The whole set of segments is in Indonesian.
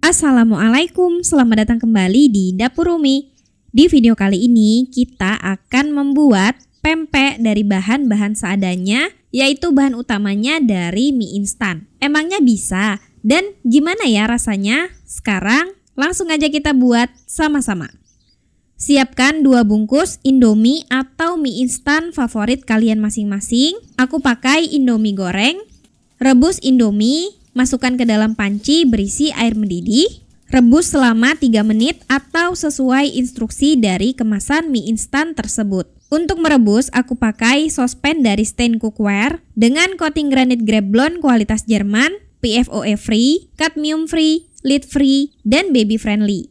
Assalamualaikum, selamat datang kembali di Dapur Umi. Di video kali ini kita akan membuat pempek dari bahan-bahan seadanya, yaitu bahan utamanya dari mie instan. Emangnya bisa? Dan gimana ya rasanya? Sekarang langsung aja kita buat sama-sama. Siapkan 2 bungkus Indomie atau mie instan favorit kalian masing-masing. Aku pakai Indomie goreng. Rebus Indomie, masukkan ke dalam panci berisi air mendidih. Rebus selama 3 menit atau sesuai instruksi dari kemasan mie instan tersebut. Untuk merebus, aku pakai sospen dari Stain Cookware dengan coating granit Greblon kualitas Jerman, PFOA free, cadmium free, lead free, dan baby friendly.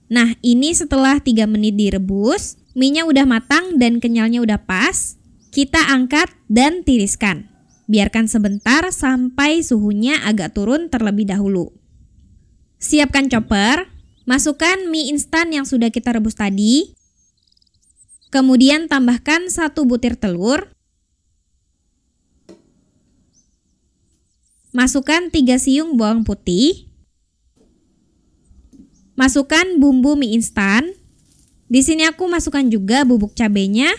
Nah, ini setelah 3 menit direbus, mie-nya udah matang dan kenyalnya udah pas. Kita angkat dan tiriskan. Biarkan sebentar sampai suhunya agak turun terlebih dahulu. Siapkan chopper, masukkan mie instan yang sudah kita rebus tadi. Kemudian tambahkan 1 butir telur. Masukkan 3 siung bawang putih. Masukkan bumbu mie instan. Di sini aku masukkan juga bubuk cabenya.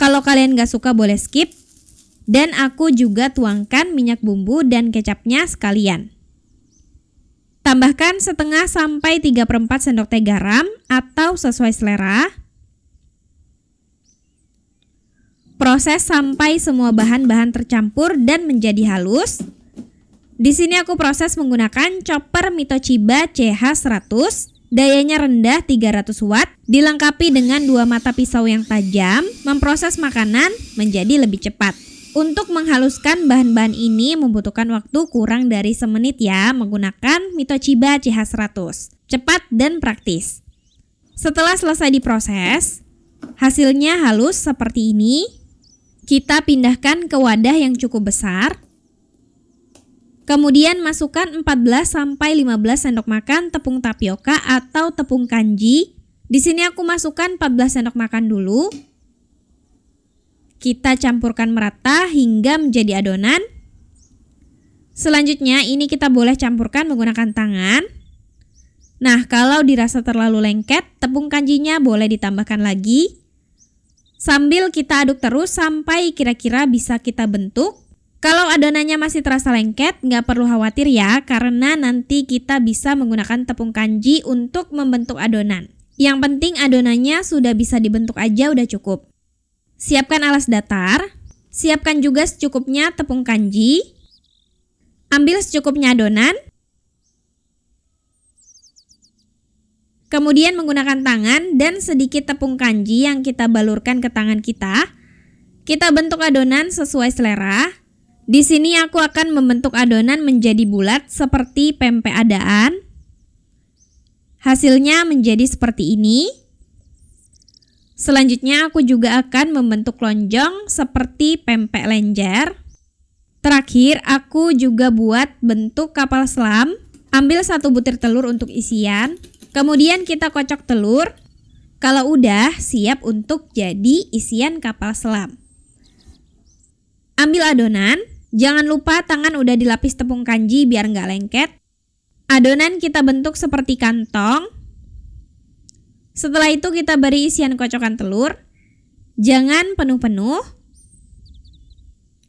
Kalau kalian gak suka boleh skip. Dan aku juga tuangkan minyak bumbu dan kecapnya sekalian. Tambahkan setengah sampai 3/4 sendok teh garam atau sesuai selera. Proses sampai semua bahan-bahan tercampur dan menjadi halus. Di sini aku proses menggunakan chopper Mitoshiba CH100. Dayanya rendah 300 watt, dilengkapi dengan 2 mata pisau yang tajam, memproses makanan menjadi lebih cepat. Untuk menghaluskan bahan-bahan ini membutuhkan waktu kurang dari semenit ya, menggunakan Mitoshiba CH100. Cepat dan praktis. Setelah selesai diproses, hasilnya halus seperti ini. Kita pindahkan ke wadah yang cukup besar. Kemudian masukkan 14-15 sendok makan tepung tapioka atau tepung kanji. Di sini aku masukkan 14 sendok makan dulu. Kita campurkan merata hingga menjadi adonan. Selanjutnya ini kita boleh campurkan menggunakan tangan. Nah, kalau dirasa terlalu lengket, tepung kanjinya boleh ditambahkan lagi. Sambil kita aduk terus sampai kira-kira bisa kita bentuk. Kalau adonannya masih terasa lengket, nggak perlu khawatir ya, karena nanti kita bisa menggunakan tepung kanji untuk membentuk adonan. Yang penting adonannya sudah bisa dibentuk aja udah cukup. Siapkan alas datar, siapkan juga secukupnya tepung kanji. Ambil secukupnya adonan. Kemudian menggunakan tangan dan sedikit tepung kanji yang kita balurkan ke tangan kita. Kita bentuk adonan sesuai selera. Di sini aku akan membentuk adonan menjadi bulat seperti pempek adaan. Hasilnya menjadi seperti ini. Selanjutnya aku juga akan membentuk lonjong seperti pempek lenjer. Terakhir aku juga buat bentuk kapal selam. Ambil 1 butir telur untuk isian. Kemudian kita kocok telur. Kalau udah siap untuk jadi isian kapal selam. Ambil adonan. Jangan lupa tangan udah dilapis tepung kanji biar nggak lengket. Adonan kita bentuk seperti kantong. Setelah itu kita beri isian kocokan telur. Jangan penuh-penuh.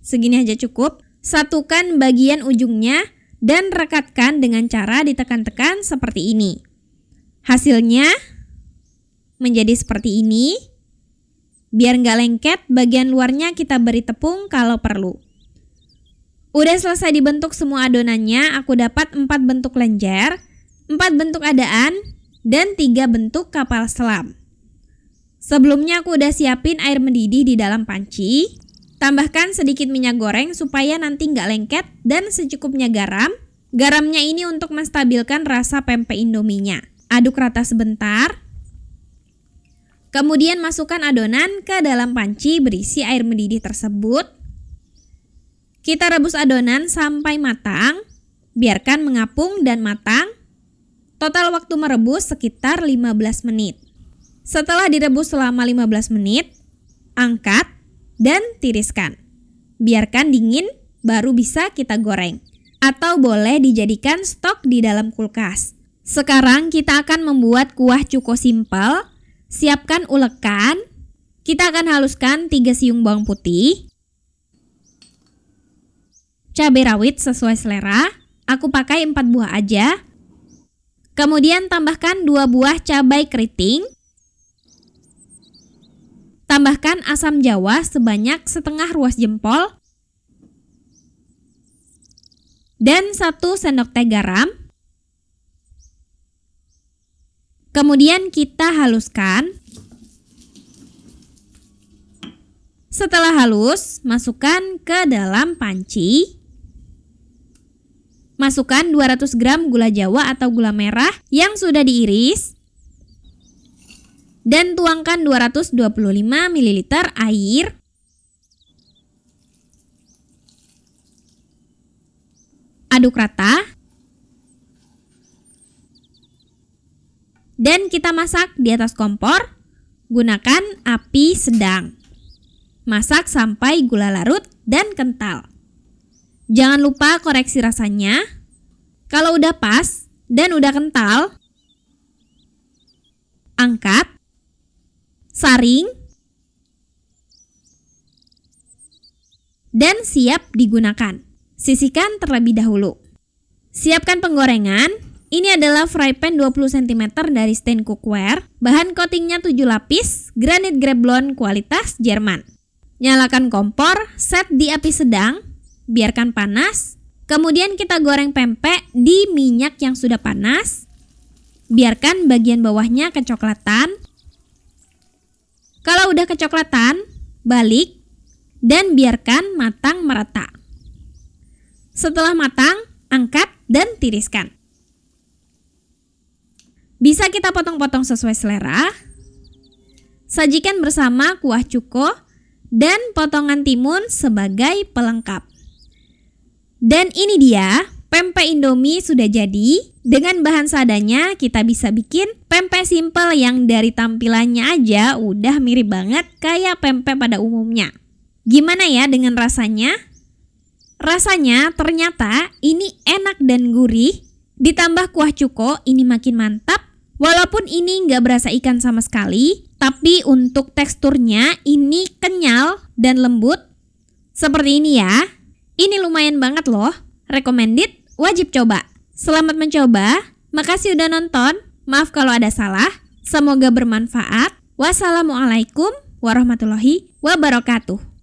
Segini aja cukup. Satukan bagian ujungnya dan rekatkan dengan cara ditekan-tekan seperti ini. Hasilnya menjadi seperti ini. Biar nggak lengket, bagian luarnya kita beri tepung kalau perlu. Udah selesai dibentuk semua adonannya, aku dapat 4 bentuk lenjer, 4 bentuk adaan, dan 3 bentuk kapal selam. Sebelumnya aku udah siapin air mendidih di dalam panci. Tambahkan sedikit minyak goreng supaya nanti nggak lengket dan secukupnya garam. Garamnya ini untuk menstabilkan rasa pempek indominya. Aduk rata sebentar. Kemudian masukkan adonan ke dalam panci berisi air mendidih tersebut. Kita rebus adonan sampai matang, biarkan mengapung dan matang. Total waktu merebus sekitar 15 menit. Setelah direbus selama 15 menit, angkat dan tiriskan. Biarkan dingin, baru bisa kita goreng. Atau boleh dijadikan stok di dalam kulkas. Sekarang kita akan membuat kuah cuko simpel. Siapkan ulekan. Kita akan haluskan 3 siung bawang putih. Cabai rawit sesuai selera. Aku pakai 4 buah aja. Kemudian tambahkan 2 buah cabai keriting. Tambahkan asam jawa sebanyak setengah ruas jempol. Dan 1 sendok teh garam. Kemudian kita haluskan. Setelah halus, masukkan ke dalam panci. Masukkan 200 gram gula jawa atau gula merah yang sudah diiris. Dan tuangkan 225 ml air. Aduk rata. Dan kita masak di atas kompor, gunakan api sedang. Masak sampai gula larut dan kental. Jangan lupa koreksi rasanya. Kalau udah pas dan udah kental, angkat, saring, dan siap digunakan. Sisihkan terlebih dahulu. Siapkan penggorengan. Ini adalah fry pan 20 cm dari Stein Cookware. Bahan coatingnya 7 lapis, granit Greblon kualitas Jerman. Nyalakan kompor, set di api sedang, biarkan panas. Kemudian kita goreng pempek di minyak yang sudah panas. Biarkan bagian bawahnya kecoklatan. Kalau udah kecoklatan, balik dan biarkan matang merata. Setelah matang, angkat dan tiriskan. Bisa kita potong-potong sesuai selera. Sajikan bersama kuah cuko dan potongan timun sebagai pelengkap. Dan ini dia, pempek Indomie sudah jadi. Dengan bahan seadanya kita bisa bikin pempek simpel yang dari tampilannya aja udah mirip banget kayak pempek pada umumnya. Gimana ya dengan rasanya? Rasanya ternyata ini enak dan gurih. Ditambah kuah cuko ini makin mantap. Walaupun ini nggak berasa ikan sama sekali, tapi untuk teksturnya ini kenyal dan lembut. Seperti ini ya. Ini lumayan banget loh. Recommended, wajib coba. Selamat mencoba. Makasih udah nonton. Maaf kalau ada salah. Semoga bermanfaat. Wassalamualaikum warahmatullahi wabarakatuh.